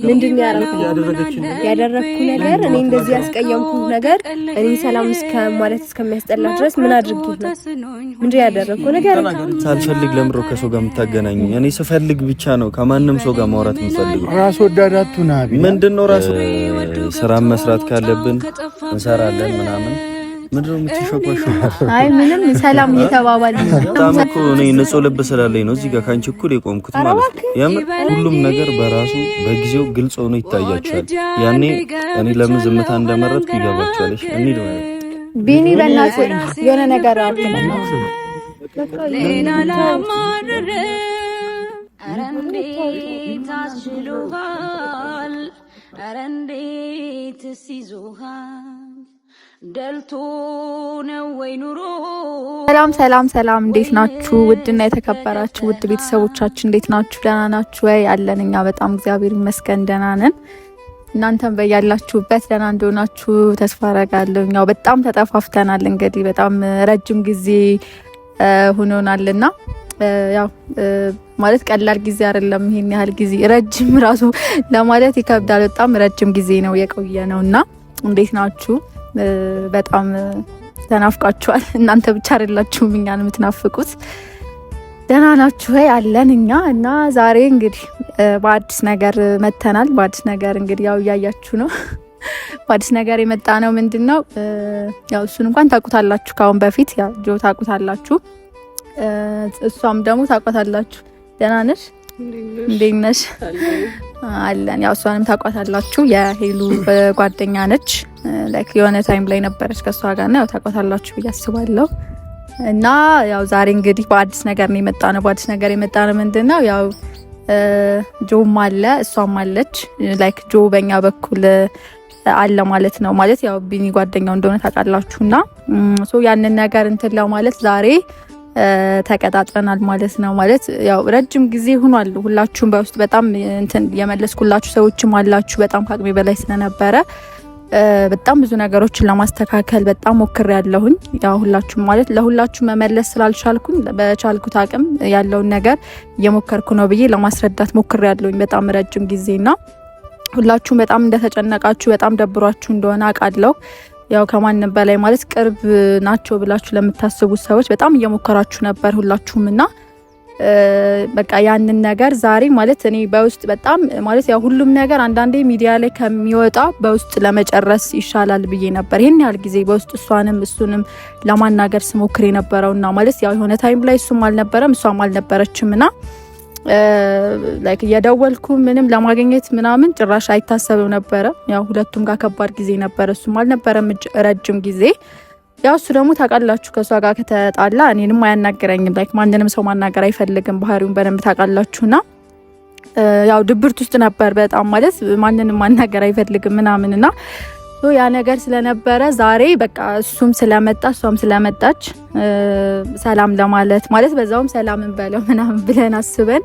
ምንድነው ያደረኩ ነገር እኔ እንደዚህ ያስቀየምኩ ነገር እኔ ሰላም እስከ ማለት እስከሚያስጠላ ድረስ ምን አድርጌ ነው ምንድነው ያደረኩ ነገር ሳልፈልግ ለምሮ ከሰው ጋር የምታገናኙ እኔ ስፈልግ ብቻ ነው ከማንም ሰው ጋር ማውራት የምፈልገው ራስ ወዳዳቱና ምንድነው ራስ ስራ መስራት ካለብን እንሰራለን ምናምን ምንድነው የምትሸቆሽው? አይ ምንም ሰላም እየተባባልን በጣም እኮ እኔ ንጹህ ልብ ስላለኝ ነው እዚህ ጋር ካንቺ እኩል የቆምኩት ማለት ነው። የምር ሁሉም ነገር በራሱ በጊዜው ግልጽ ሆኖ ይታያችኋል። ያኔ እኔ ለምን ዝምታ እንደመረጥኩ ይገባችኋል። እኔ ነው ቢኒ በእናትህ የሆነ ነገር አልተመጣ ሌላ ለማድረግ አረንዴ ታሽሉሃል አረንዴ ትሲዙሃል ደልቶ ነው ወይ ኑሮ። ሰላም እንዴት ናችሁ? ውድና የተከበራችሁ ውድ ቤተሰቦቻችን እንዴት ናችሁ? ደህና ናችሁ ወይ? አለን እኛ በጣም እግዚአብሔር ይመስገን ደህና ነን። እናንተም በያላችሁበት ደህና እንደሆናችሁ ተስፋ አደርጋለሁ። ያው በጣም ተጠፋፍተናል። እንግዲህ በጣም ረጅም ጊዜ ሆኖናልና ያው ማለት ቀላል ጊዜ አይደለም። ይሄን ያህል ጊዜ ረጅም ራሱ ለማለት ይከብዳል። በጣም ረጅም ጊዜ ነው የቆየ ነውና እንዴት ናችሁ? በጣም ተናፍቃችኋል። እናንተ ብቻ አይደላችሁም እኛን የምትናፍቁት። ደህና ናችሁ ወይ? አለን እኛ እና ዛሬ እንግዲህ በአዲስ ነገር መተናል። በአዲስ ነገር እንግዲህ ያው እያያችሁ ነው። በአዲስ ነገር የመጣ ነው ምንድነው? ያው እሱን እንኳን ታውቁታላችሁ። ካሁን በፊት ያው ጆ ታውቁታላችሁ፣ እሷም ደግሞ ታውቁታላችሁ። ደህና ነሽ? እንዴት ነሽ? አለን። ያው እሷንም ታውቋታላችሁ። የሄሉ ጓደኛ ነች። ላይክ የሆነ ታይም ላይ ነበረች ከሷ ጋር ነው። ያው ታውቋታላችሁ ብዬ አስባለሁ። እና ያው ዛሬ እንግዲህ በአዲስ ነገር ነው የመጣ ነው። በአዲስ ነገር የመጣ ነው ምንድነው? ያው ጆም አለ እሷም አለች። ላይክ ጆ በእኛ በኩል አለ ማለት ነው። ማለት ያው ቢኒ ጓደኛው እንደሆነ ታውቃላችሁና ሶ ያንን ነገር እንትን ለማለት ዛሬ ተቀጣጥረናል ማለት ነው። ማለት ያው ረጅም ጊዜ ሆኗል። ሁላችሁም በውስጥ በጣም እንትን የመለስኩላችሁ ሰዎችም አላችሁ። በጣም ከአቅሜ በላይ ስለነበረ በጣም ብዙ ነገሮችን ለማስተካከል በጣም ሞክሬያለሁኝ። ያው ሁላችሁም ማለት ለሁላችሁ መመለስ ስላልቻልኩኝ በቻልኩት አቅም ያለውን ነገር እየሞከርኩ ነው ብዬ ለማስረዳት ሞክሬያለሁኝ በጣም ረጅም ጊዜና ሁላችሁም በጣም እንደተጨነቃችሁ በጣም ደብሯችሁ እንደሆነ አውቃለሁ። ያው ከማንም በላይ ማለት ቅርብ ናቸው ብላችሁ ለምታስቡት ሰዎች በጣም እየሞከራችሁ ነበር ሁላችሁምና በቃ ያንን ነገር ዛሬ ማለት እኔ በውስጥ በጣም ማለት ያው ሁሉም ነገር አንዳንዴ ሚዲያ ላይ ከሚወጣ በውስጥ ለመጨረስ ይሻላል ብዬ ነበር ይሄን ያህል ጊዜ በውስጥ እሱንም ለማናገር ስሞክር የነበረውና ማለት ያው የሆነ ታይም ላይ እሱም አልነበረም እሷም አልነበረችምና ላይክ እየደወልኩ ምንም ለማግኘት ምናምን ጭራሽ አይታሰብም ነበረ። ያው ሁለቱም ጋር ከባድ ጊዜ ነበር። እሱም አልነበረም ረጅም ጊዜ። ያው እሱ ደግሞ ታውቃላችሁ ከሷ ጋር ከተጣላ እኔንም አያናገረኝም። ላይክ ማንንም ሰው ማናገር አይፈልግም። ባህሪውን በደንብ ታውቃላችሁና ያው ድብርት ውስጥ ነበር በጣም ማለት ማንንም ማናገር አይፈልግም ምናምንና ያ ነገር ስለነበረ ዛሬ በቃ እሱም ስለመጣ እሷም ስለመጣች ሰላም ለማለት ማለት በዛውም ሰላምን በለው ምናምን ብለን አስበን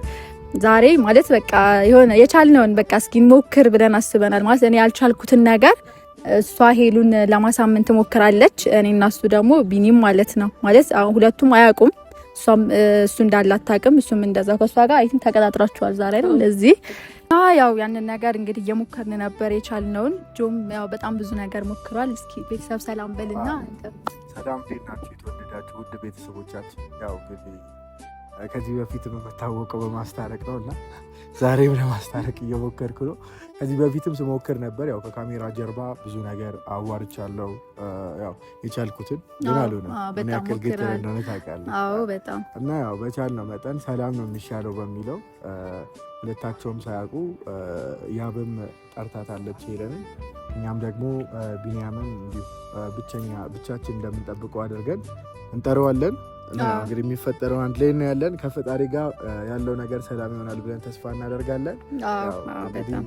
ዛሬ ማለት በቃ የሆነ የቻልነውን በቃ እስኪ ሞክር ብለን አስበናል። ማለት እኔ ያልቻልኩትን ነገር እሷ ሄሉን ለማሳመን ትሞክራለች። እኔና እሱ ደግሞ ቢኒም ማለት ነው ማለት ሁለቱም አያውቁም። እሷም እሱ እንዳላታውቅም እሱም እንደዛው ከሷ ጋር አይትን ተቀጣጥራችኋል ዛሬ አይደል እንደዚህ ያው ያንን ነገር እንግዲህ እየሞከርን ነበር የቻልነውን። ጆም ያው በጣም ብዙ ነገር ሞክሯል። እስኪ ቤተሰብ ሰላም በልና ሰላም ጤናችሁ የተወደዳችሁ ውድ ቤተሰቦቻችን። ያው እንግዲህ ከዚህ በፊት የምታወቀው በማስታረቅ ነውና ዛሬም ለማስታረቅ እየሞከርኩ ነው። ከዚህ በፊትም ስሞክር ነበር። ያው ከካሜራ ጀርባ ብዙ ነገር አዋርቻለሁ። ያው የቻልኩትን ግን አልሆነም። ምን ያክል ግትር እንደሆነ ታውቃለህ። አዎ በጣም እና ያው በቻልነው መጠን ሰላም ነው የሚሻለው በሚለው ሁለታቸውም ሳያውቁ ያብም ጠርታታለች ሄደን እኛም ደግሞ ቢኒያምን እንዲሁ ብቻችን እንደምንጠብቀው አድርገን እንጠራዋለን። እንግዲህ የሚፈጠረው አንድ ላይ ነው ያለን። ከፈጣሪ ጋር ያለው ነገር ሰላም ይሆናል ብለን ተስፋ እናደርጋለን። በጣም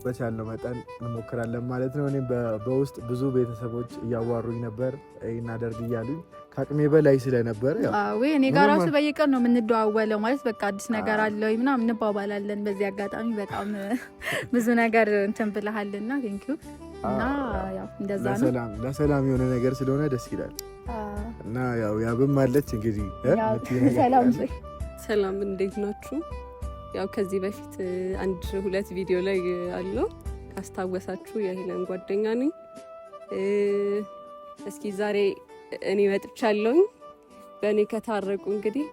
በቻልነው መጠን እንሞክራለን ማለት ነው። እኔም በውስጥ ብዙ ቤተሰቦች እያዋሩኝ ነበር ይሄን አደርግ እያሉኝ ከአቅሜ በላይ ስለነበር ያው እኔ ጋር ራሱ በየቀን ነው የምንደዋወለው ማለት በቃ አዲስ ነገር አለ ወይ ምናምን እንባባላለን። በዚህ አጋጣሚ በጣም ብዙ ነገር እንትን ብለሃልና ቴንክ ዩ እና ያው እንደዛ ነው። ለሰላም የሆነ ነገር ስለሆነ ደስ ይላል። እና ያው ያብም አለች እንግዲህ ሰላም ሰላም እንዴት ናችሁ? ያው ከዚህ በፊት 1-2 ቪዲዮ ላይ አለው ካስታወሳችሁ የሄለን ጓደኛ ነኝ። እስኪ ዛሬ እኔ መጥቻለሁኝ። በእኔ ከታረቁ እንግዲህ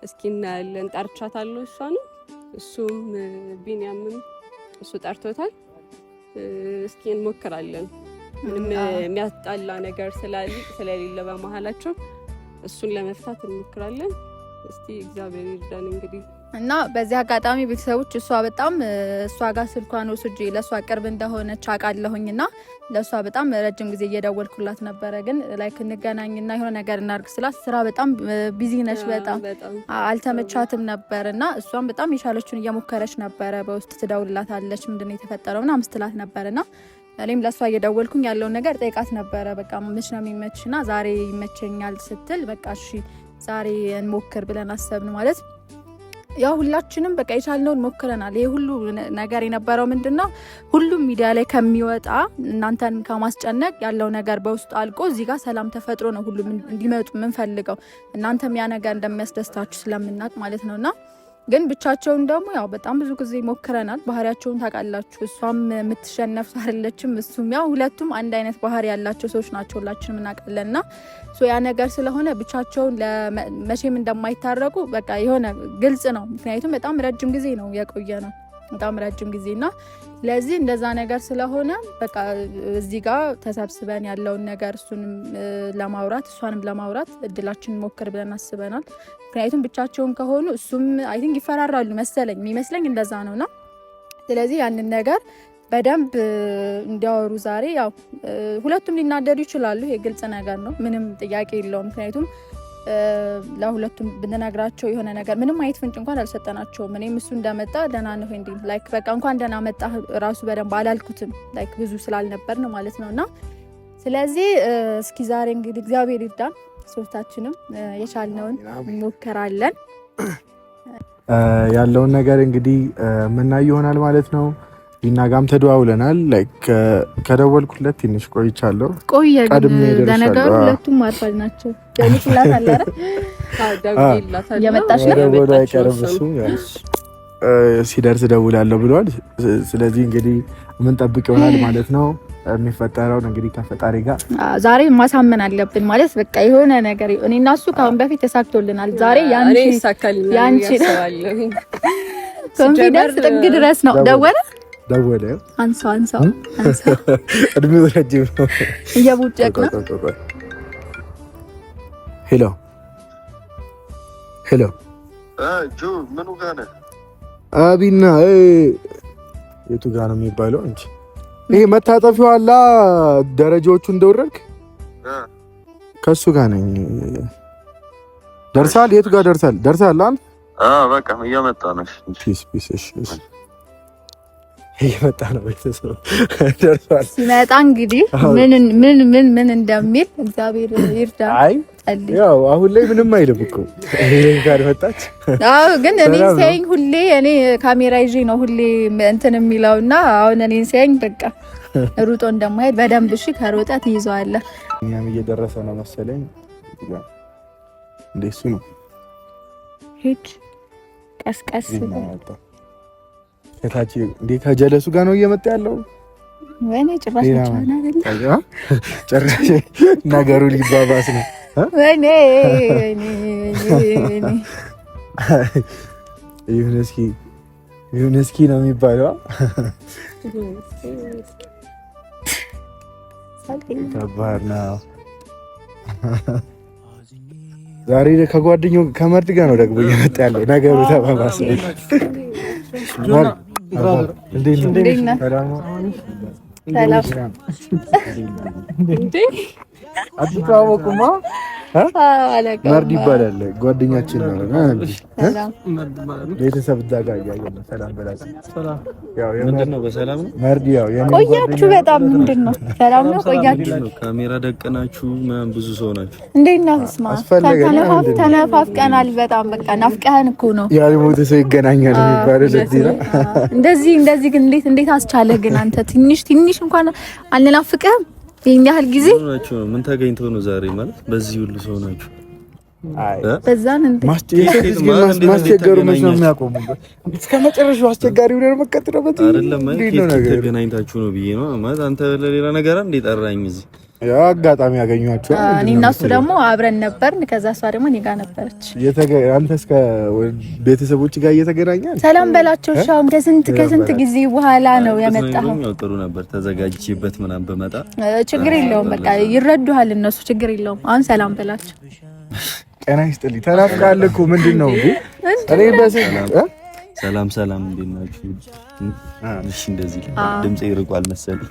እስኪ እናያለን። ጠርቻታለሁ እሷን፣ እሱም ቢኒያምም እሱ ጠርቶታል። እስኪ እንሞክራለን። ምንም የሚያጣላ ነገር ስለሌለ በመሀላቸው እሱን ለመፍታት እንሞክራለን። እስቲ እግዚአብሔር ይርዳን እንግዲህ እና በዚህ አጋጣሚ ቤተሰቦች እሷ ጋር ስልኳን ወስጄ ለእሷ ቅርብ እንደሆነች አውቃለሁኝና ለእሷ በጣም ረጅም ጊዜ እየደወልኩላት ነበረ። ግን ላይክ እንገናኝና የሆነ ነገር እናድርግ ስላት ስራ በጣም ቢዚ ነች፣ በጣም አልተመቻትም ነበር እና እሷም በጣም የቻለችውን እየሞከረች ነበረ። በውስጥ ትደውልላታለች ምንድነው የተፈጠረው ምናምን ስትላት ነበርና እኔም ለእሷ እየደወልኩኝ ያለውን ነገር ጠይቃት ነበረ። በቃ መች ነው የሚመችና ዛሬ ይመቸኛል ስትል በቃ እሺ ዛሬ እንሞክር ብለን አሰብን ማለት ያው ሁላችንም በቃ የቻልነውን ሞክረናል። ይሄ ሁሉ ነገር የነበረው ምንድነው ሁሉም ሚዲያ ላይ ከሚወጣ እናንተን ከማስጨነቅ ያለው ነገር በውስጡ አልቆ እዚህ ጋር ሰላም ተፈጥሮ ነው ሁሉም እንዲመጡ የምንፈልገው። እናንተም ያ ነገር እንደሚያስደስታችሁ ስለምናውቅ ማለት ነውና ግን ብቻቸውን ደግሞ ያው በጣም ብዙ ጊዜ ሞክረናል። ባህሪያቸውን ታውቃላችሁ። እሷም የምትሸነፍ አይደለችም፣ እሱም ያው ሁለቱም አንድ አይነት ባህሪ ያላቸው ሰዎች ናቸው፣ ሁላችንም እናውቃለንና ያ ነገር ስለሆነ ብቻቸውን ለመቼም እንደማይታረቁ በቃ የሆነ ግልጽ ነው። ምክንያቱም በጣም ረጅም ጊዜ ነው የቆየ ነው፣ በጣም ረጅም ጊዜና ስለዚህ እንደዛ ነገር ስለሆነ በቃ እዚህ ጋር ተሰብስበን ያለውን ነገር እሱንም ለማውራት እሷንም ለማውራት እድላችን ሞክር ብለን አስበናል። ምክንያቱም ብቻቸውን ከሆኑ እሱም አይ ቲንክ ይፈራራሉ የሚመስለኝ እንደዛ ነውና ስለዚህ ያንን ነገር በደንብ እንዲያወሩ ዛሬ ያው ሁለቱም ሊናደዱ ይችላሉ። የግልጽ ነገር ነው፣ ምንም ጥያቄ የለውም። ምክንያቱም ለሁለቱም ብንነግራቸው የሆነ ነገር ምንም አይነት ፍንጭ እንኳን አልሰጠናቸውም። እኔም እሱ እንደመጣ ደህና ነው እንዴ ላይክ በቃ እንኳን ደህና መጣ ራሱ በደንብ አላልኩትም፣ ላይክ ብዙ ስላልነበር ነው ማለት ነውና ስለዚህ እስኪ ዛሬ እንግዲህ እግዚአብሔር ይርዳን፣ ሶስታችንም የቻልነውን እንሞክራለን። ያለውን ነገር እንግዲህ ምናይ ይሆናል ማለት ነው። ቢናጋም ተደዋውለናል። ላይክ ከደወልኩለት ትንሽ ቆይቻለሁ። ቀድሜ ደርሻለሁ። ለነገሩ ሁለቱም ማርፋል ናቸው። ደውልላት አላረ የመጣሽ ነው ሲደርስ ደውላለሁ ብሏል። ስለዚህ እንግዲህ ምን ጠብቅ ይሆናል ማለት ነው። የሚፈጠረውን እንግዲህ ከፈጣሪ ጋር ዛሬ ማሳመን አለብን ማለት በቃ የሆነ ነገር እኔና እሱ ካሁን በፊት ተሳክቶልናል። ዛሬ ያንቺ ኮንፊደንስ ጥግ ድረስ ነው። ደወለ አንሳው እድሜው ረጅም ነው። እየቡጨቅ ነው። ሄሎ ጆ ምኑ ጋር ነህ? አቢና የቱ ጋር ነው የሚባለው? እንጂ ይሄ መታጠፊያው አላ ደረጃዎቹ እንደወረድክ ከሱ ጋር ነኝ። ደርሳል? የቱ ጋር ደርሳል አንተ? በቃ እየመጣ ነው። ፒስ እሺ እየመጣ ነው። ቤተሰብ ደርሷል። ሲመጣ እንግዲህ ምን እንደሚል እግዚአብሔር ይርዳ። አይ ያው አሁን ላይ ምንም አይልም እኮ ይሄ ጋር መጣች። አዎ ግን እኔ ሲያይኝ ሁሌ እኔ ካሜራ ይዤ ነው ሁሌ እንትን የሚለውና አሁን እኔ ሲያይኝ በቃ ሩጦ እንደማይሄድ በደንብ እሺ፣ ከሮጠ ትይዘዋለህ። እኛም እየደረሰ ነው መሰለኝ። እንደሱ ነው። ሂድ ቀስቀስ ከታች እንዴ ከጀለሱ ጋር ነው እየመጣ ያለው። ወይኔ ጭራሽ አይደለም ጭራሽ ነገሩ ሊባባስ ነው። ወይኔ ይሁን እስኪ ነው የሚባለው። ከባድ ነው። ዛሬ ከጓደኛው ከመርድ ጋር ነው ደግሞ እየመጣ ያለው። ነገሩ ተባባሰ። አትተዋወቁማ? መርድ ይባላል ጓደኛችን ነው። ቤተሰብ ዛጋ ያያየን ሰላም በላችሁ። ምንድነው? በሰላም ነው መርድ? ያው ቆያችሁ በጣም ምንድነው? ሰላም ነው ቆያችሁ? ካሜራ ደቀናችሁ ምናምን ብዙ ሰው ናችሁ። እንዴት ነው? ስማ ተነፋፍቀናል በጣም በቃ ናፍቀህን እኮ ነው። ያልሞተ ሰው ይገናኛል የሚባለው ለዚህ ነው። እንደዚህ ግን እንዴት አስቻለህ ግን አንተ ትንሽ እንኳን አልናፍቅህም? ይሄን ያህል ጊዜ ናችሁ። ምን ተገኝቶ ነው ዛሬ ማለት በዚህ ሁሉ ሰው ናችሁ? በዛን እንዴ ማስቸገሩ መች ነው የሚያቆሙበት? እስከ መጨረሻው አስቸጋሪ ሆነ መቀጥረበት አይደለም። ተገናኝታችሁ ነው ብዬ ነው ማለት አንተ ለሌላ ነገር እንደ ጠራኝ እዚህ ያ አጋጣሚ ያገኟቸው እኔ እና እሱ ደግሞ አብረን ነበርን። ከዛ እሷ ደግሞ እኔ ጋር ነበረች። አንተ እስከ ቤተሰቦች ጋር እየተገናኛል ሰላም በላቸው። ሻውም ከስንት ጊዜ በኋላ ነው የመጣው። ጥሩ ነበር ተዘጋጅቼበት ምናምን በመጣ ችግር የለውም በቃ ይረዱሃል እነሱ ችግር የለውም። አሁን ሰላም በላቸው። ጤና ይስጥልኝ። ተናፍቃለህ እኮ ምንድን ነው እንዴ? እኔ ሰላም እንዴት ናችሁ? እሺ እንደዚህ ድምጼ ይርቋል መሰለኝ።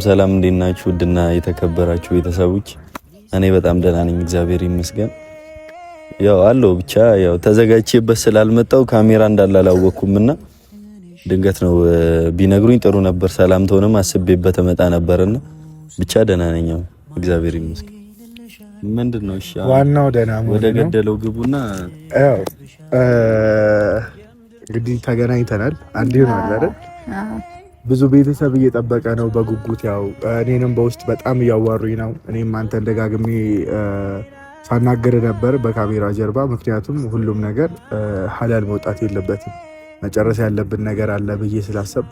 ሰላም እንዴት ናችሁ? ውድና የተከበራችሁ ቤተሰቦች እኔ በጣም ደህና ነኝ እግዚአብሔር ይመስገን። ያው አለው ብቻ ያው ተዘጋጅቼበት ስላልመጣው ካሜራ እንዳለ አላወቅኩምና ድንገት ነው ቢነግሩኝ ጥሩ ነበር። ሰላምታውንም አስቤበት መጣ ነበርና ብቻ ደህና ነኝ እግዚአብሔር ይመስገን። ምንድነው? እሺ ዋናው ደህና ነው። ወደ ገደለው ግቡና ያው እንግዲህ ተገናኝተናል። አንድ ይሆናል አይደል? ብዙ ቤተሰብ እየጠበቀ ነው በጉጉት ያው እኔንም በውስጥ በጣም እያዋሩኝ ነው። እኔም አንተን ደጋግሜ ሳናገር ነበር በካሜራ ጀርባ። ምክንያቱም ሁሉም ነገር ሐላል መውጣት የለበትም መጨረስ ያለብን ነገር አለ ብዬ ስላሰብ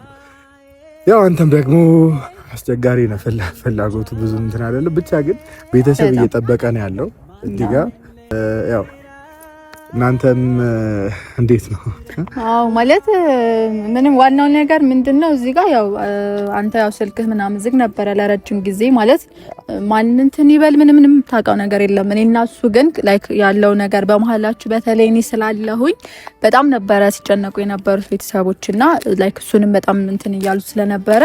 ያው አንተም ደግሞ አስቸጋሪ ነው ፍላጎቱ ብዙ እንትን አይደለም። ብቻ ግን ቤተሰብ እየጠበቀ ነው ያለው እዚህ ጋር ያው እናንተም እንዴት ነው? አዎ ማለት ምንም ዋናው ነገር ምንድነው እዚህ ጋር ያው አንተ ያው ስልክህ ምናምን ዝግ ነበረ ለረጅም ጊዜ ማለት ማን እንትን ይበል ምንም ታውቀው ነገር የለም። እኔና እሱ ግን ላይክ ያለው ነገር በመሀላችሁ በተለይ እኔ ስላለሁኝ በጣም ነበረ ሲጨነቁ የነበሩት ቤተሰቦችና ላይክ እሱንም በጣም እንትን እያሉ ስለነበረ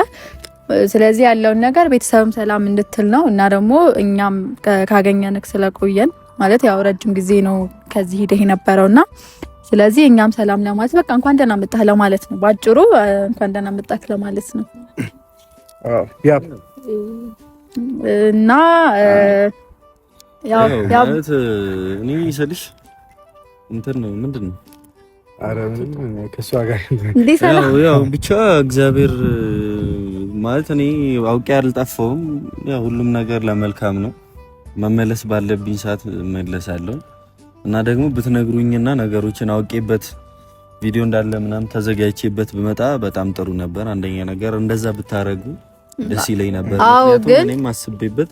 ስለዚህ ያለውን ነገር ቤተሰብም ሰላም እንድትል ነው እና ደግሞ እኛም ካገኘንክ ስለቆየን ማለት ያው ረጅም ጊዜ ነው ከዚህ ሄደህ የነበረውና ስለዚህ እኛም ሰላም ለማለት በቃ እንኳን ደህና መጣህ ለማለት ነው። ባጭሩ እንኳን ደህና መጣህ ለማለት ነው። ያ እና ያው ማለት እኔ ይሰልሽ እንትን ነው ምንድነው? አረ ምንም ከሷ ጋር ያው ብቻ እግዚአብሔር ማለት እኔ አውቄ አልጠፋውም። ያው ሁሉም ነገር ለመልካም ነው። መመለስ ባለብኝ ሰዓት እመለሳለሁ እና ደግሞ ብትነግሩኝና ነገሮችን አውቄበት ቪዲዮ እንዳለ ምናምን ተዘጋጅቼበት ብመጣ በጣም ጥሩ ነበር። አንደኛ ነገር እንደዛ ብታረጉ ደስ ይለኝ ነበር። ምክንያቱም እኔም አስቤበት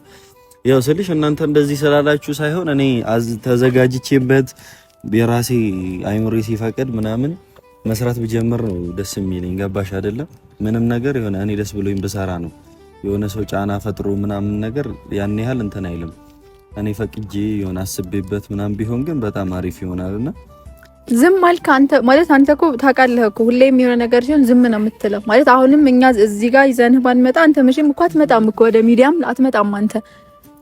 ያው ስልሽ እናንተ እንደዚህ ስላላችሁ ሳይሆን እኔ ተዘጋጅቼበት የራሴ አይምሮ ሲፈቅድ ምናምን መስራት ብጀምር ነው ደስ የሚለኝ። ገባሽ አይደለም? ምንም ነገር የሆነ እኔ ደስ ብሎኝ ብሰራ ነው። የሆነ ሰው ጫና ፈጥሮ ምናምን ነገር ያን ያህል እንትን አይልም። እኔ ፈቅጄ የሆነ አስቤበት ምናምን ቢሆን ግን በጣም አሪፍ ይሆናልና ዝም አልክ አንተ ማለት አንተ እኮ ታውቃለህ እኮ ሁሌም የሆነ ነገር ሲሆን ዝም ነው የምትለው ማለት አሁንም እኛ እዚህ ጋር ይዘንህ ባንመጣ አንተ መቼም እኮ አትመጣም እኮ ወደ ሚዲያም አትመጣም አንተ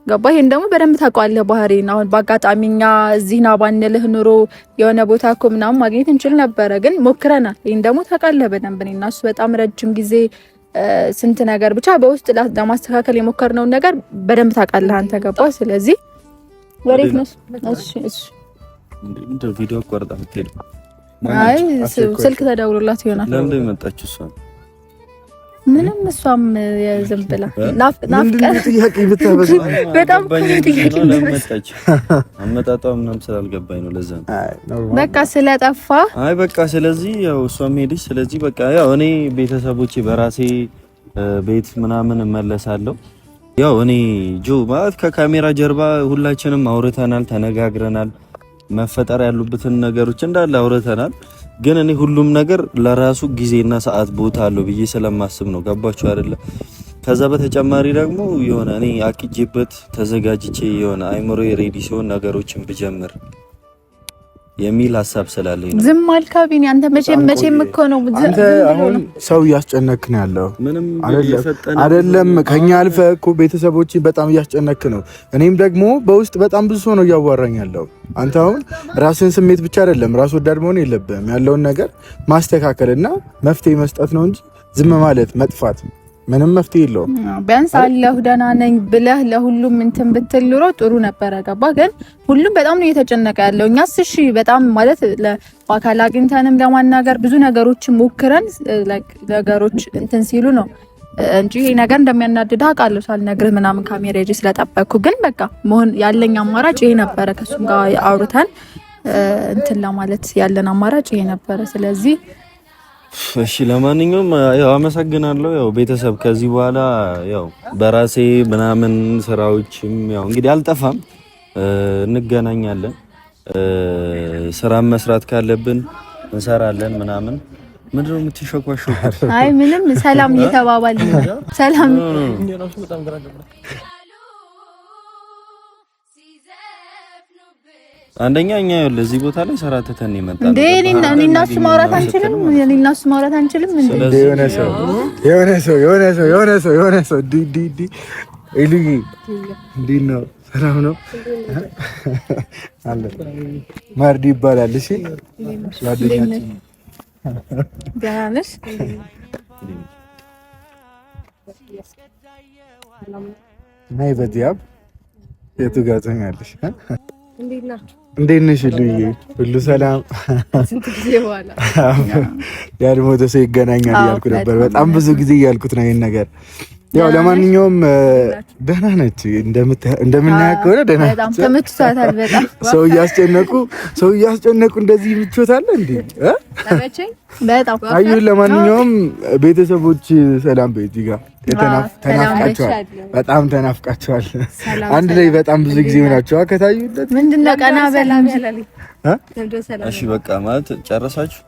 ገባ። ይሄን ደግሞ በደንብ ታውቃለህ ባህሪን። አሁን በአጋጣሚኛ እዚህ ና ባንልህ ኑሮ የሆነ ቦታ እኮ ምናምን ማግኘት እንችል ነበረ፣ ግን ሞክረናል። ይሄን ደግሞ ታውቃለህ በደንብ። እኔና እሱ በጣም ረጅም ጊዜ ስንት ነገር ብቻ በውስጥ ለማስተካከል የሞከርነውን ነገር በደንብ ታውቃለህ አንተ ገባ። ስለዚህ ወሬት ነው። እሺ እንደ ቪዲዮ ቆርጣ ብትሄድ አይ ስልክ ተደውሎላት ይሆናል። ለምን የመጣችው እሷ? ምንም እሷም ዝም ብላ ናፍቀን ጥያቄ ብታበዛ በጣም ጥያቄ መጣች። አመጣጣው ምንም ስላልገባኝ ነው ለዛ ነው። በቃ ስለጠፋ አይ በቃ ስለዚህ ያው እሷም ሄደች። ስለዚህ በቃ ያው እኔ ቤተሰቦቼ በራሴ ቤት ምናምን እመለሳለሁ። ያው እኔ ጆ ማለት ከካሜራ ጀርባ ሁላችንም አውርተናል፣ ተነጋግረናል። መፈጠር ያሉበትን ነገሮች እንዳለ አውርተናል። ግን እኔ ሁሉም ነገር ለራሱ ጊዜና ሰዓት ቦታ አለው ብዬ ስለማስብ ነው። ገባችሁ አይደለ? ከዛ በተጨማሪ ደግሞ የሆነ እኔ አቅጄበት ተዘጋጅቼ የሆነ አይምሮ ሬዲ ሲሆን ነገሮችን ብጀምር የሚል ሐሳብ ስላለኝ ነው። ዝም አልካቢኒ አንተ መቼም እኮ ነው አንተ አሁን ሰው እያስጨነክ ነው ያለው። ምንም አይደለም ከኛ አልፈ እኮ ቤተሰቦች በጣም እያስጨነክ ነው። እኔም ደግሞ በውስጥ በጣም ብዙ ሰው ነው እያዋራኝ ያለው። አንተ አሁን ራስን ስሜት ብቻ አይደለም ራስ ወዳድ መሆን የለብህም። ያለውን ነገር ማስተካከልና መፍትሄ መስጠት ነው እንጂ ዝም ማለት መጥፋት ምንም መፍትሄ የለውም። ቢያንስ አለሁ ደህና ነኝ ብለህ ለሁሉም እንትን ብትል ኑሮ ጥሩ ነበረ። ገባ ግን ሁሉም በጣም ነው እየተጨነቀ ያለው። እኛስ እሺ በጣም ማለት ለአካል አግኝተንም ለማናገር ብዙ ነገሮችን ሞክረን ነገሮች እንትን ሲሉ ነው እንጂ ይሄ ነገር እንደሚያናድድ አውቃለሁ ሳልነግርህ ምናምን ካሜራ ይዤ ስለጠበቅኩ። ግን በቃ መሆን ያለኝ አማራጭ ይሄ ነበረ። ከሱም ጋር አውርተን እንትን ለማለት ያለን አማራጭ ይሄ ነበረ። ስለዚህ እሺ ለማንኛውም ያው አመሰግናለሁ። ያው ቤተሰብ ከዚህ በኋላ ያው በራሴ ምናምን ስራዎችም ያው እንግዲህ አልጠፋም፣ እንገናኛለን። ስራ መስራት ካለብን እንሰራለን ምናምን። ምንድነው የምትሸኳሸኩት? አይ ምንም ሰላም እየተባባልን ነው። ሰላም አንደኛ እኛ ይኸውልህ እዚህ ቦታ ላይ ሰራተተን ይመጣል እንዴ እኔና እሱ ማውራት አንችልም? እኔና እሱ ማውራት አንችልም እንዴ? የሆነ ሰው ዲ እልይ እንዴት ነው? ሰላም ነው አለ ማርዲ ይባላል። እሺ ጓደኛችን ደህና ነሽ? ናይ በዲያብ የቱ ጋር ትሆኛለሽ? እንዴት ነሽ ልዬ? ሁሉ ሰላም? ስንት ጊዜ በኋላ ያልሞተ ሰው ይገናኛል እያልኩ ነበር። በጣም ብዙ ጊዜ እያልኩት ነው ይሄን ነገር። ያው ለማንኛውም ደህና ነች፣ እንደምናያት ከሆነ ደህና ነች። በጣም ተመችቷታል። በጣም ሰው እያስጨነቁ እንደዚህ ምቾታል እንዴ? በጣም አዩ። ለማንኛውም ቤተሰቦች ሰላም በይት ጋር ተናፍቃቸዋል፣ በጣም ተናፍቃቸዋል። አንድ ላይ በጣም ብዙ ጊዜ ሆናቸዋል ከታዩለት። ምንድነው ቀና በላም እሺ በቃ ማለት ጨረሳችሁ?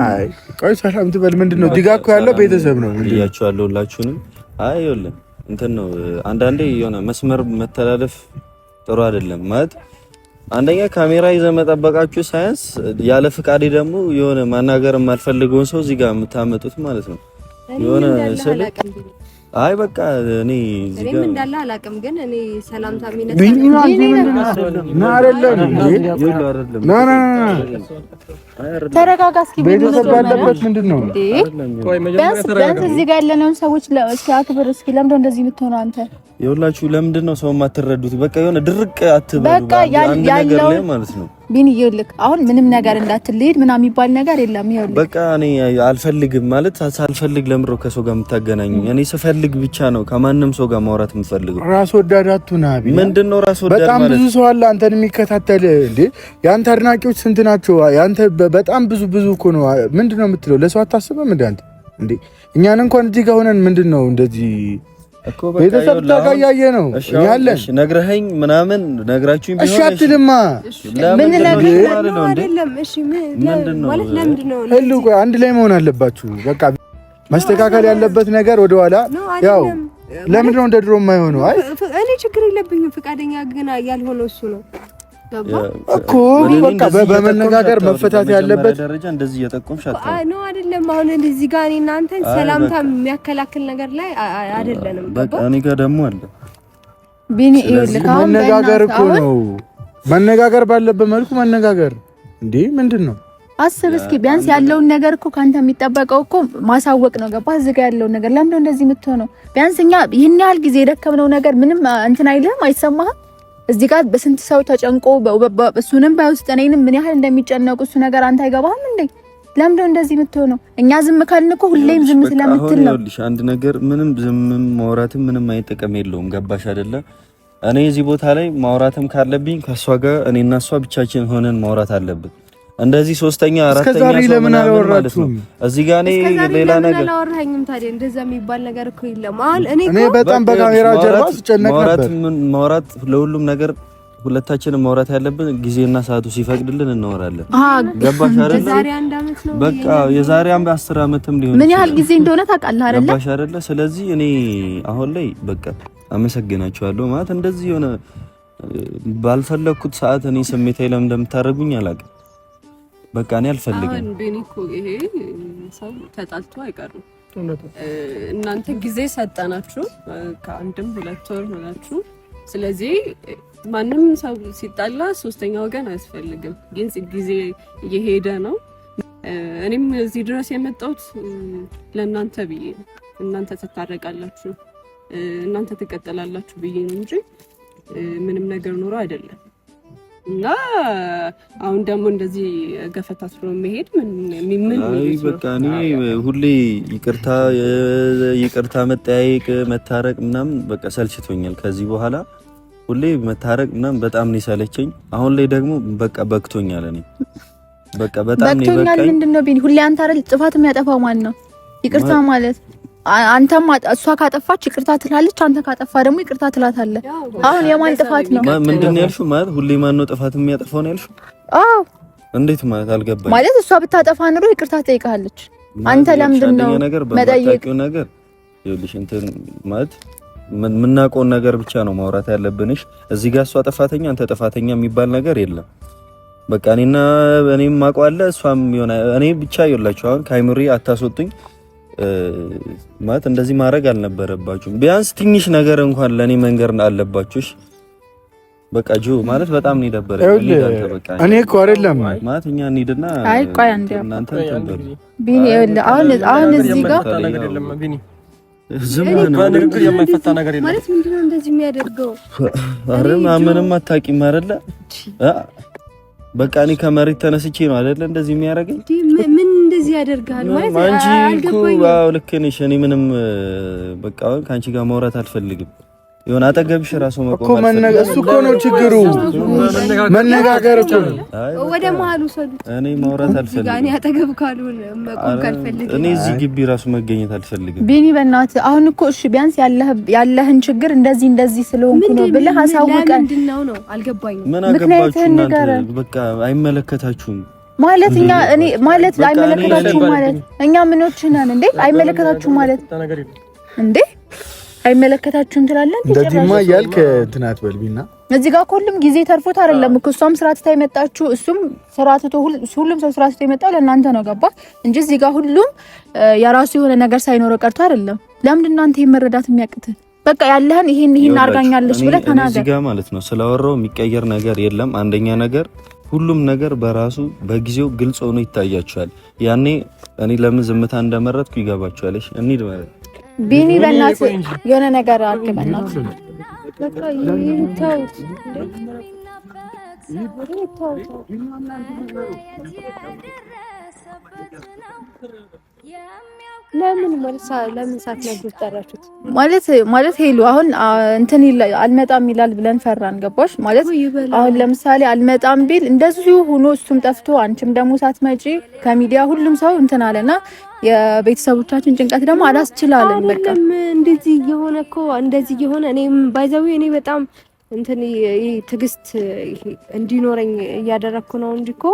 አይ ቆይ ሰላም ትበል። ምንድነው ዲጋ እኮ ያለው ቤተሰብ ነው ብያችኋለሁ ሁላችሁንም። አይ ይኸውልህ እንትን ነው አንዳንዴ የሆነ መስመር መተላለፍ ጥሩ አይደለም። ማለት አንደኛ ካሜራ ይዘህ መጠበቃችሁ ሳይንስ ያለ ፍቃዴ ደግሞ የሆነ ማናገር የማልፈልገውን ሰው እዚህ ጋር የምታመጡት ማለት ነው። የሆነ ስለ አይ በቃ እኔ እዚህ ጋር እንዳለ አላውቅም፣ ግን እኔ ሰላምታ የሚነሳ ተረጋጋ እስኪ። ቤተሰብ ባለበት ምንድነው? ቢያንስ እዚህ ጋር ያለነውን ሰዎች እስኪ አክብር እስኪ። ለምንድነው እንደዚህ የምትሆነው አንተ? ይኸውላችሁ ለምንድነው ሰው የማትረዱት? በቃ የሆነ ድርቅ አትበሉ በቃ ያለው ማለት ነው። ቢን ይልክ አሁን ምንም ነገር እንዳትልሄድ ምናምን የሚባል ነገር የለም። ይኸውልህ በቃ እኔ አልፈልግም ማለት ሳልፈልግ ለምሮ ከሰው ጋር የምታገናኙኝ? እኔ ስፈልግ ብቻ ነው ከማንም ሰው ጋር ማውራት የምፈልገው። ራስ ወዳድ አትሁን። ምንድነው ራስ ወዳድ ማለት? በጣም ብዙ ሰው አለ አንተን የሚከታተል እንዴ። ያንተ አድናቂዎች ስንት ናቸው? ያንተ በጣም ብዙ እኮ ነው። ምንድነው የምትለው? ለሰው አታስብም እንዴ አንተ? እንዴ እኛን እንኳን እዚህ ጋር ሆነን ምንድነው እንደዚህ እኮ ቤተሰብ ታጋያየ ነው ያለን ነግረኸኝ ምናምን ነግራችሁኝ ቢሆን እሺ አትልማ። ምን አይደለም። እሺ ምንድነው ማለት ለምንድነው ሁሉ አንድ ላይ መሆን አለባችሁ። በቃ መስተካከል ያለበት ነገር ወደኋላ ያው ለምንድነው እንደ ድሮ የማይሆነው? አይ እኔ ችግር የለብኝም። ፍቃደኛ ግን ያልሆነው እሱ ነው እኮ በቃ በመነጋገር መፈታት ያለበት ደረጃ እንደዚህ እየጠቆምሽ ነው አይደለም? አሁን እዚህ ጋር እኔ እናንተ ሰላምታ የሚያከላክል ነገር ላይ አይደለንም። በቃ እኔ ጋር ደግሞ አለ ቢኒ ይልካ መነጋገር እኮ ነው። መነጋገር ባለበት መልኩ መነጋገር እንዴ ምንድነው? አስብ እስኪ። ቢያንስ ያለውን ነገር እኮ ካንተ የሚጠበቀው እኮ ማሳወቅ ነው። ገባህ? እዚህ ጋር ያለውን ነገር ለምን እንደዚህ የምትሆነው? ቢያንስ እኛ ይሄን ያህል ጊዜ የደከምነው ነገር ምንም እንትን አይልህም? አይሰማህም? እዚህ ጋር በስንት ሰው ተጨንቆ እሱንም በውስጥ እኔንም ምን ያህል እንደሚጨነቁ እሱ ነገር አንተ አይገባህም እንዴ? ለምን እንደዚህ የምትሆነው? እኛ ዝም ካልን እኮ ሁሌም ዝም ስለምትል ነው። ይኸውልሽ አንድ ነገር ምንም ዝም ማውራትም ምንም አይጠቀም የለውም። ገባሽ አይደለ? እኔ እዚህ ቦታ ላይ ማውራትም ካለብኝ ከሷ ጋር እኔና እሷ ብቻችን ሆነን ማውራት አለብን። እንደዚህ ሶስተኛ አራተኛ ሰው ምን አወራችሁ? እዚህ ጋር እኔ ሌላ ነገር አላወራኝም። ታዲያ እንደዛ የሚባል ነገር እኮ የለም። አሁን እኔ በጣም በካሜራ ጀርባ ስጨነቅ ነበር። ማውራት ለሁሉም ነገር ሁለታችንም ማውራት ያለብን ጊዜና ሰዓቱ ሲፈቅድልን እናወራለን። ገባሽ አይደለ? ዛሬ አንድ አመት ነው በቃ የዛሬ 10 አመትም ሊሆን ምን ያህል ጊዜ እንደሆነ ታውቃለህ አይደለ? ገባሽ አይደለ? ስለዚህ እኔ አሁን ላይ በቃ አመሰግናችኋለሁ ማለት እንደዚህ የሆነ ባልፈለኩት ሰዓት እኔ ስሜታዊ ለምን እንደምታደርጉኝ አላውቅም። በቃ እኔ አልፈልግም። አሁን ቤኒኮ ይሄ ሰው ተጣልቶ አይቀርም። እናንተ ጊዜ ሰጠናችሁ ከአንድም 2 ወር ሆናችሁ። ስለዚህ ማንም ሰው ሲጣላ ሶስተኛ ወገን አያስፈልግም። ግን ጊዜ እየሄደ ነው። እኔም እዚህ ድረስ የመጣሁት ለእናንተ ብዬ ነው። እናንተ ትታረቃላችሁ፣ እናንተ ትቀጥላላችሁ ብዬ ነው እንጂ ምንም ነገር ኖሮ አይደለም። እና አሁን ደግሞ እንደዚህ ገፈታትሮ መሄድ ምን አይ በቃ እኔ ሁሌ ይቅርታ መጠያየቅ መታረቅ ምናምን በቃ ሰልችቶኛል። ከዚህ በኋላ ሁሌ መታረቅ ምናምን በጣም ነው ሰለቸኝ። አሁን ላይ ደግሞ በቃ በክቶኛል። እኔ በቃ በጣም ነው በቃ ምንድነው ቢኒ ሁሌ አንተ አይደል ጥፋት የሚያጠፋው ማን ነው? ይቅርታ ማለት አንተም እሷ ካጠፋች ይቅርታ ትላለች፣ አንተ ካጠፋ ደግሞ ይቅርታ ትላታለህ። አሁን የማን ጥፋት ነው? ምንድነው ያልሽው? ማለት ሁሌ ማን ነው ጥፋት የሚያጠፋው ነው ያልሽው? አዎ እንዴት ማለት አልገባኝ። ማለት እሷ ብታጠፋ ኑሮ ይቅርታ ትጠይቃለች። አንተ ለምንድን ነው መጠየቂው ነገር? ይኸውልሽ እንትን ማለት ምናውቀውን ነገር ብቻ ነው ማውራት ያለብንሽ። እዚህ ጋር እሷ ጥፋተኛ አንተ ጥፋተኛ የሚባል ነገር የለም። በቃ እኔም ማውቀዋለ እሷም ይሆና እኔ ብቻ ይኸውላችሁ አሁን ካይሙሪ አታስወጡኝ ማለት እንደዚህ ማድረግ አልነበረባችሁም። ቢያንስ ትንሽ ነገር እንኳን ለኔ መንገር አለባችሁሽ። በቃ ጆ ማለት በጣም ነው የደበረኝ። እኔ እኮ አይደለም ማለት እኛ እንሂድና አይ ቆይ አንዴ እናንተ ተንበሩ ቢኒ አሁን እዚህ ጋር ንግግር የማይፈታ ነገር የለም ማለት ምንድነው እንደዚህ የሚያደርገው? አረ ምንም አታውቂም አይደለ? በቃ እኔ ከመሬት ተነስቼ ነው አይደለ እንደዚህ የሚያደርገኝ? ምን እንደዚህ ያደርጋል ማለት አንቺ እኮ አዎ ልክ ነሽ። እኔ ምንም በቃ ካንቺ ጋር ማውራት አልፈልግም። የሆነ አጠገብሽ ራሱ መቆም አልፈልግም እሱ እኮ ነው ችግሩ። መነጋገር እኮ ነው። ወደ መሀሉ ሰዱት። እኔ ማውራት አልፈልግም። እኔ አጠገብ ካልሆነ መቆም ካልፈልግ እኔ እዚህ ግቢ ራሱ መገኘት አልፈልግም። ቢኒ በእናትህ አሁን እኮ እሺ ቢያንስ ያለህን ችግር እንደዚህ ስለሆንኩ ነው ብለህ አሳውቀን። ምንድነው ነው አልገባኝም። ምን አገባችሁ እናንተ? በቃ አይመለከታችሁም ማለት እኔ ማለት አይመለከታችሁም ማለት እኛ ምኖች ነን እንዴ? አይመለከታችሁም ማለት እንዴ? አይመለከታችሁም ትላለህ እንዴ? እንደዚህማ ያልክ እንትናት በልቢና እዚህ ጋር ሁሉም ጊዜ ተርፎት አይደለም እኮ እሷም ስራ ትታ የመጣችሁ እሱም ስራ ትቶ ሁሉም ሰው ስራ ትቶ የመጣው ለእናንተ ነው። ገባ እንጂ እዚህ ጋር ሁሉም የራሱ የሆነ ነገር ሳይኖረው ቀርቶ አይደለም። ለምንድን ነው አንተ መረዳት የሚያቅትህ? በቃ ያለህን ይሄን አርጋኛለች ብለህ ተናገር። እዚህ ጋር ማለት ነው ስላወራው የሚቀየር ነገር የለም። አንደኛ ነገር ሁሉም ነገር በራሱ በጊዜው ግልጽ ሆኖ ይታያችኋል። ያኔ እኔ ለምን ዝምታ እንደመረጥኩ ይገባችኋል። እሺ እንሂድ ማለት ቢኒ በእናትህ የሆነ ነገር አድርግ በእናትህ። በቃ ይተውት ለምን ሳትነግሩት ጠራችሁት? ማለት ሄሉ አሁን እንትን አልመጣም ይላል ብለን ፈራን። ገባሽ ማለት አሁን ለምሳሌ አልመጣም ቢል እንደዚሁ ሆኖ እሱም ጠፍቶ አንቺም ደግሞ ሳትመጪ ከሚዲያ ሁሉም ሰው እንትን አለና የቤተሰቦቻችን ጭንቀት ደግሞ አላስችላለን። በቃ እንደዚህ የሆነ እኮ እንደዚህ የሆነ እኔም ባይዘው እኔ በጣም እንትን ትዕግስት እንዲኖረኝ እያደረኩ ነው እንጂ እኮ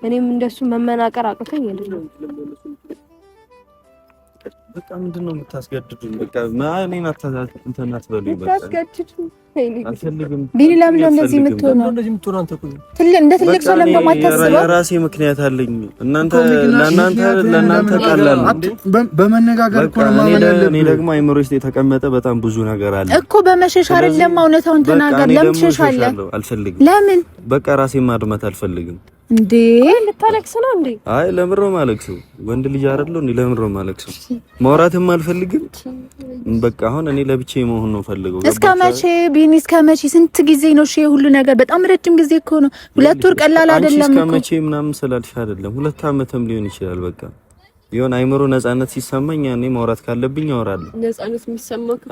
እኔም እንደሱ መመናቀር አቅቶኝ አይደለም። በቃ ምንድነው የምታስገድዱኝ? በቃ ማኔን እንትን አትበሉኝ። በቃ አታስገድዱኝ። አልፈልግም። ቢኒ ለምን እንደዚህ የምትሆነው? እንደ ትልቅ ሰው ለምን የማታስበው? የራሴ ምክንያት አለኝ። ለእናንተ ቀላል በመነጋገር እኮ ነው ማለት ነው። እኔ ደግሞ አይምሮ ውስጥ የተቀመጠ በጣም ብዙ ነገር አለ እኮ። በመሸሽ አይደለም እውነታውን ተናገር። ለምን ትሸሻለህ? አልፈልግም። ለምን? በቃ ራሴን ማድመት አልፈልግም። እንዴ ልታለቅስ ነው እንዴ? አይ ለምን ነው ማለቅሰው? ወንድ ልጅ አይደለሁ እንዴ? ለምን ነው ማለቅሰው? ማውራትም አልፈልግም። በቃ አሁን እኔ ለብቻዬ መሆን ነው ፈልገው። እስከ መቼ ቢኒ? እስከ መቼ? ስንት ጊዜ ነው እሺ? ሁሉ ነገር በጣም ረጅም ጊዜ እኮ ነው። 2 ወር ቀላል አይደለም እኮ። እስከ መቼ ምናምን ስላልሽ አይደለም 2 ዓመትም ሊሆን ይችላል። በቃ የሆነ አይምሮ ነፃነት ሲሰማኝ ያኔ ማውራት ካለብኝ አወራለሁ። ነፃነት የሚሰማው እኮ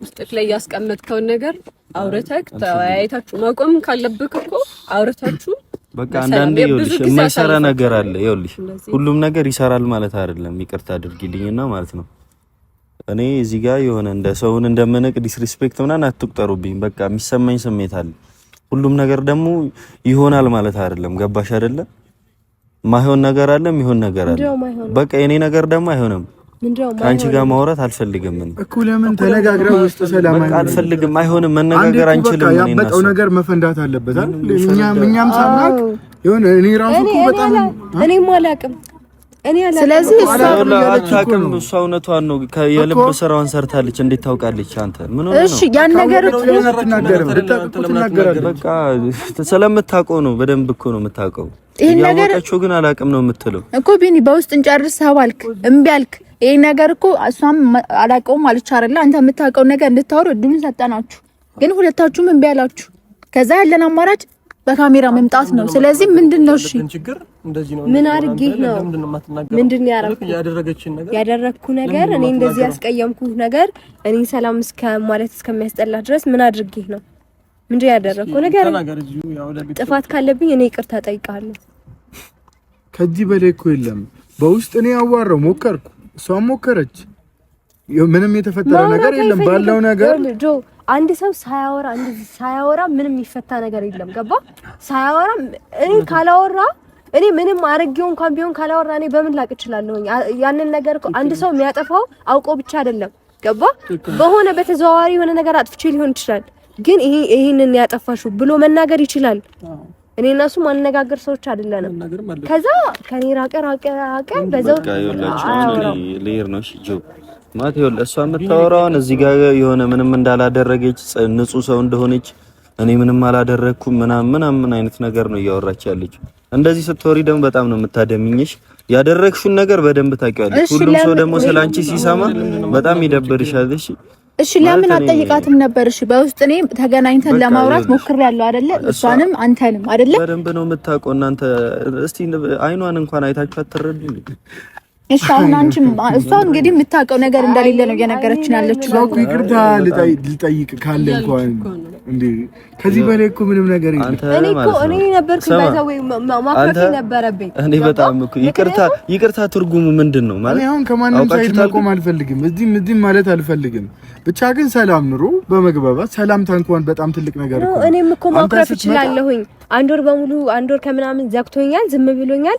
ውስጥክ ላይ ያስቀመጥከውን ነገር አውርተክ ተወያይታችሁ ማቆም ካለብክ እኮ አውርታችሁ በቃ አንዳንዴ ይኸውልሽ የማይሰራ ነገር አለ። ይኸውልሽ ሁሉም ነገር ይሰራል ማለት አይደለም። ይቅርታ አድርጊልኝና ማለት ነው እኔ እዚህ ጋር የሆነ እንደ ሰውን እንደምንቅ ዲስሪስፔክት ምናምን አትቁጠሩብኝ። በቃ የሚሰማኝ ስሜት አለ። ሁሉም ነገር ደግሞ ይሆናል ማለት አይደለም። ገባሽ አይደለ? ማይሆን ነገር አለ፣ የሚሆን ነገር አለ። በቃ የኔ ነገር ደግሞ አይሆንም። ከአንቺ ጋር ማውራት አልፈልግም እኮ። ለምን ተነጋግረው ውስጥ ሰላም አልፈልግም። አይሆንም፣ መነጋገር አንችልም። ያበጠው ነገር መፈንዳት አለበት አይደል? እኛም ሳናቅ የሆነ እኔ ራሱ እኮ በጣም እኔም አላውቅም። ስለዚህ አታውቅም። እሷ እውነቷን ነው። የልብ ስራዋን ሰርታለች። እንዴት ታውቃለች? አንተ ምን ሆነ ነው? እሺ ያን ነገር በቃ ስለምታውቀው ነው። በደንብ እኮ ነው የምታውቀው። ይሄን ነገር ግን አላውቅም ነው የምትለው እኮ ቢኒ። በውስጥ እንጨርሰው አልክ፣ እምቢ አልክ። ይሄ ነገር እኮ እሷም አላውቀውም አለች አይደለ? አንተ የምታውቀው ነገር እንድታወሩ እድሉን ሰጠናችሁ፣ ግን ሁለታችሁም እምቢ አላችሁ። ከዛ ያለን አማራጭ በካሜራ መምጣት ነው። ስለዚህ ምንድነው? እሺ ምን አድርጌ ነው? ምንድነው ያደረኩ ነገር? እኔ እንደዚህ ያስቀየምኩ ነገር እኔ ሰላም እስከ ማለት እስከሚያስጠላ ድረስ ምን አድርጌ ነው? ምንድነው ያደረኩ ነገር? ጥፋት ካለብኝ እኔ ይቅርታ ጠይቃለሁ። ከዚህ በላይ እኮ የለም። በውስጥ እኔ ያዋራው ሞከርኩ፣ እሷም ሞከረች። ምንም የተፈጠረ ነገር የለም። ባለው ነገር ጆ አንድ ሰው ሳያወራ ምንም የሚፈታ ነገር የለም። ገባ? ሳያወራ እኔ ካላወራ እኔ ምንም አርጌው እንኳን ቢሆን ካላወራ እኔ በምን ላቅ እችላለሁ? ያንን ነገር አንድ ሰው የሚያጠፋው አውቆ ብቻ አይደለም። ገባ? በሆነ በተዘዋዋሪ የሆነ ነገር አጥፍቼ ሊሆን ይችላል። ግን ይሄንን ያጠፋሽው ብሎ መናገር ይችላል። እኔ እና እሱ ማነጋገር ሰዎች አይደለንም። ከዛ ከኔ ራቀ በዛው ሌር ነው ጆ ማለት ይኸውልህ፣ እሷ የምታወራውን እዚህ ጋር የሆነ ምንም እንዳላደረገች ንጹህ ሰው እንደሆነች እኔ ምንም አላደረኩም ምናምን አይነት ነገር ነው እያወራች ያለችው። እንደዚህ ስትወሪ ደግሞ በጣም ነው የምታደምኝሽ። ያደረግሽውን ነገር በደንብ ታውቂያለሽ። ሁሉም ሰው ደግሞ ስላንቺ ሲሰማ በጣም ይደብርሻል። እሺ ለምን አጠይቃትም ነበር? እሺ በውስጥ እኔ ተገናኝተን ለማውራት ሞክሬያለሁ አይደለ? እሷንም አንተንም አይደለ? በደንብ ነው የምታውቀው እናንተ። እስቲ አይኗን እንኳን አይታችሁ አትረዱኝ? እሺ አሁን አንቺም እሷ እንግዲህ የምታውቀው ነገር እንደሌለ ነው እየነገረችን ያለችው። ነው ይቅርታ ልጠይቅ ካለ እንኳን እንዴ ከዚህ በላይ እኮ ምንም ነገር የለም። እኔ ነበርኩ ባዛው ማክፈት ነበረብኝ። እኔ በጣም እኮ ይቅርታ ትርጉሙ ምንድነው ማለት? አሁን ከማንም ሳይድ ማቆም አልፈልግም፣ እዚህም ማለት አልፈልግም። ብቻ ግን ሰላም ኑሮ በመግባባት ሰላምታ እንኳን በጣም ትልቅ ነገር እኮ። እኔም እኮ ማክፈት እችላለሁኝ። አንድ ወር ከምናምን ዘግቶኛል፣ ዝም ብሎኛል።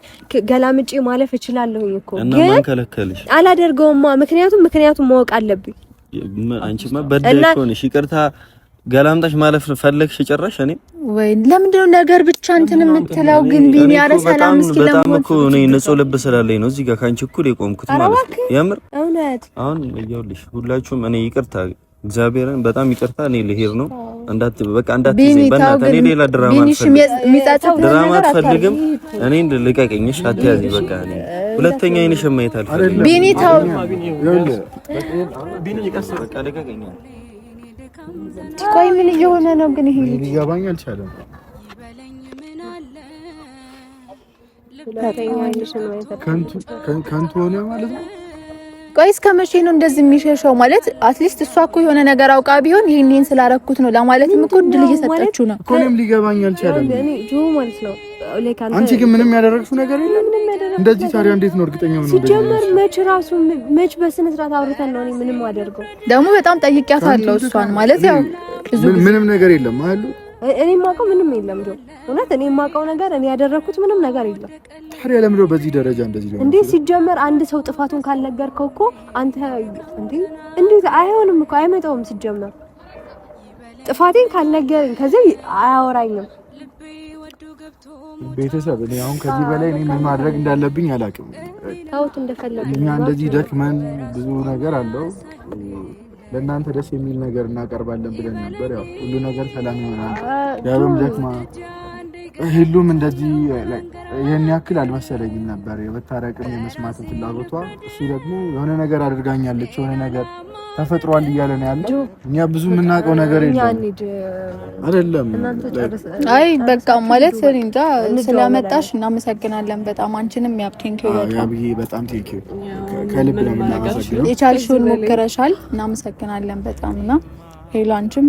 ገላምጪ ማለፍ እችላለሁኝ እኮ ግን አላደርገውማ። ምክንያቱም ማወቅ አለብኝ። አንቺማ በደልሽ ሆነሽ ይቅርታ ገላምጣሽ ማለፍ ፈለግሽ ጭራሽ። እኔ ወይ ለምንድነው ነገር ብቻ እንትን የምትለው? ግን ቢኒ ያረ ሰላም እስኪ በጣም እኮ እኔ ንጹህ ልብ ስላለኝ ነው እዚህ ጋር ካንቺ እኩል የቆምኩት ማለት ነው። የምር እውነት አሁን ይኸውልሽ ሁላችሁም እኔ ይቅርታ እግዚአብሔርን በጣም ይቅርታ። እኔ ልሄድ ነው እንዳትይዘኝ በእናትህ። እኔ ሌላ ድራማ አትፈልግም። እኔ ልቀቀኝሽ፣ አትያዝኝ በቃ። እኔ ሁለተኛ አይንሽ ማየት አልፈልግም። ቢኒ ታው ቢኒ ይቀስ በቃ ልቀቀኝ። ቆይ ምን እየሆነ ነው ግን? ይሄ ሊገባኝ አልቻለም። ከንቱ ሆነ ማለት ነው። ቆይ እስከ መቼ ነው እንደዚህ የሚሸሸው? ማለት አትሊስት እሷ እኮ የሆነ ነገር አውቃ ቢሆን ይሄን ስላረኩት ነው ለማለትም እኮ እድል እየሰጠችው ነው። እኮንም ሊገባኝ አልቻለም። እኔ ጆ ማለት ነው። አንቺ ግን ምንም ያደረግሽው ነገር የለም። እንደዚህ ታዲያ እንዴት ነው እርግጠኛ ሆነው? ሲጀመር መች በስነ ስርዓት አውርተን ነው እኔ ምንም አደርገው። ደግሞ በጣም ጠይቂያታለሁ እሷን ማለት ያው ምንም ነገር የለም አሉ። እኔ የማውቀው ምንም የለም ጆ። እውነት እኔ የማውቀው ነገር እኔ ያደረኩት ምንም ነገር የለም። ታዲያ ለምን በዚህ ደረጃ እንደዚህ ነው እንዴ? ሲጀመር አንድ ሰው ጥፋቱን ካልነገርከው እኮ አንተ እንዴት አይሆንም እኮ አይመጣውም። ሲጀመር ጥፋቴን ካልነገረኝ ከዚህ አያወራኝም። ቤተሰብ እኔ አሁን ከዚህ በላይ እኔ ምን ማድረግ እንዳለብኝ አላውቅም። ታውት እንደፈለገ እኛ እንደዚህ ደክመን ብዙ ነገር አለው ለእናንተ ደስ የሚል ነገር እናቀርባለን ብለን ነበር። ያው ሁሉ ነገር ሰላም ይሆናል። ያውም ደክማ ሁሉም እንደዚህ ይሄን ያክል አልመሰለኝም ነበር የመታረቅም የመስማት ፍላጎቷ። እሱ ደግሞ የሆነ ነገር አድርጋኛለች፣ የሆነ ነገር ተፈጥሯል እያለ ነው ያለው። እኛ ብዙ የምናውቀው ነገር የለም አይደለም። አይ በቃ ማለት እንጃ። ስለመጣሽ እናመሰግናለን በጣም። አንቺንም ቴንኪው በጣም ቴንኪው ከልብ ነው የምናመሰግነው። የቻልሽውን ሞክረሻል፣ እናመሰግናለን በጣም እና ሄሎ አንቺም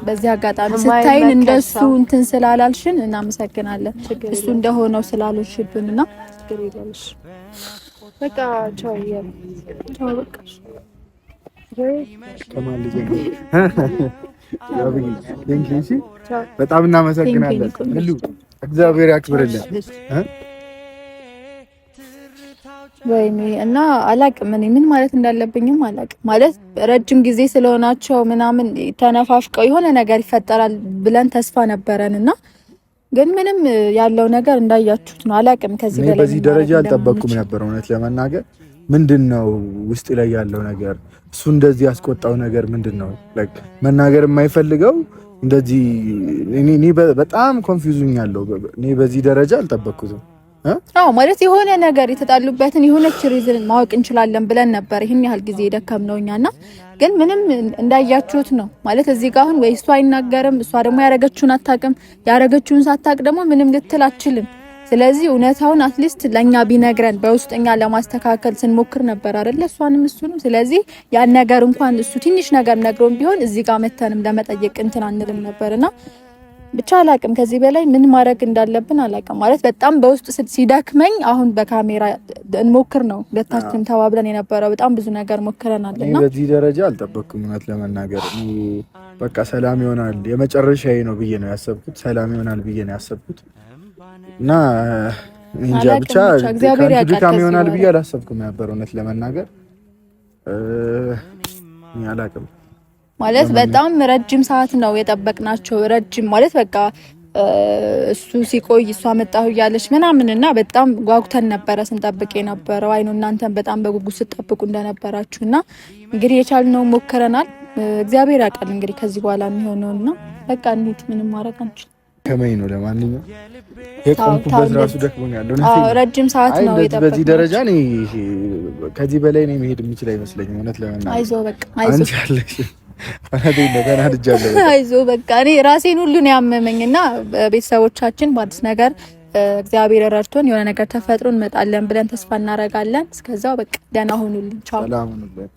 በዚህ አጋጣሚ ስታይን እንደሱ እንትን ስላላልሽን እናመሰግናለን። እሱ እንደሆነው ስላልሽብንና በቃ ቻው በቃ በጣም እናመሰግናለን። እግዚአብሔር ያክብርልን። ወይኔ እና አላቅም እኔ ምን ማለት እንዳለብኝም አላቅም። ማለት ረጅም ጊዜ ስለሆናቸው ምናምን ተነፋፍቀው የሆነ ነገር ይፈጠራል ብለን ተስፋ ነበረን እና ግን ምንም ያለው ነገር እንዳያችሁት ነው። አላቅም ከዚህ በላይ በዚህ ደረጃ አልጠበቅኩም ነበር እውነት ለመናገር። ምንድነው ውስጥ ላይ ያለው ነገር? እሱ እንደዚህ ያስቆጣው ነገር ምንድነው? ላይክ መናገር የማይፈልገው እንደዚህ እኔ በጣም ኮንፊውዚንግ ያለው እኔ በዚህ ደረጃ አልጠበቅኩትም። አዎ ማለት የሆነ ነገር የተጣሉበትን የሆነች ሪዝን ማወቅ እንችላለን ብለን ነበር ይሄን ያህል ጊዜ ደከምነው እኛና ግን ምንም እንዳያችሁት ነው ማለት እዚህ ጋር አሁን ወይ እሷ አይናገርም እሷ ደግሞ ያረጋችሁን አታውቅም ያረጋችሁን ሳታውቅ ደግሞ ምንም ልትል አትችልም ስለዚህ እውነታውን አትሊስት ለኛ ቢነግረን በውስጥኛ ለማስተካከል ስንሞክር ነበር አይደል እሷንም እሱንም ስለዚህ ያን ነገር እንኳን እሱ ትንሽ ነገር ነግሮን ቢሆን እዚህ ጋር መተንም ለመጠየቅ እንትን አንልም ነበርና ብቻ አላቅም ከዚህ በላይ ምን ማድረግ እንዳለብን አላቅም ማለት በጣም በውስጥ ሲደክመኝ አሁን በካሜራ እንሞክር ነው ሁለታችንም ተባብለን የነበረው በጣም ብዙ ነገር ሞክረናልና በዚህ ደረጃ አልጠበቅኩም እውነት ለመናገር በቃ ሰላም ይሆናል የመጨረሻዬ ነው ብዬ ነው ያሰብኩት ሰላም ይሆናል ብዬ ነው ያሰብኩት እና እንጃ ብቻ እግዚአብሔር ያውቃል ይሆናል ብዬ አላሰብኩም ነበር እውነት ለመናገር አላቅም ማለት በጣም ረጅም ሰዓት ነው የጠበቅናቸው ረጅም ማለት በቃ እሱ ሲቆይ እሷ መጣሁ እያለች ምናምንና በጣም ጓጉተን ነበረ ስንጠብቅ የነበረው አይኑ እናንተም በጣም በጉጉት ስትጠብቁ እንደነበራችሁና እንግዲህ የቻልነው ሞክረናል እግዚአብሔር ያውቃል እንግዲህ ከዚህ በኋላ የሚሆነውና በቃ እንዴት ምንም ማድረግ አንችልም ከመይ ነው ለማንኛውም የቆምኩበት ራሱ ደክሞኛል ረጅም ሰዓት ነው የጠበቅነው በዚህ ደረጃ ነው ከዚህ በላይ ነው መሄድ የምችል አይመስለኝም እውነት ለመናገር አይዞህ በቃ አይዞህ አለሽ አይዞህ በቃ እኔ ራሴን ሁሉ ነው ያመመኝና ቤተሰቦቻችን በአዲስ ነገር እግዚአብሔር ረድቶን የሆነ ነገር ተፈጥሮ እንመጣለን ብለን ተስፋ እናደርጋለን እስከዛው በቃ ደህና ሁኑልኝ ቻው ሰላም ሁኑልኝ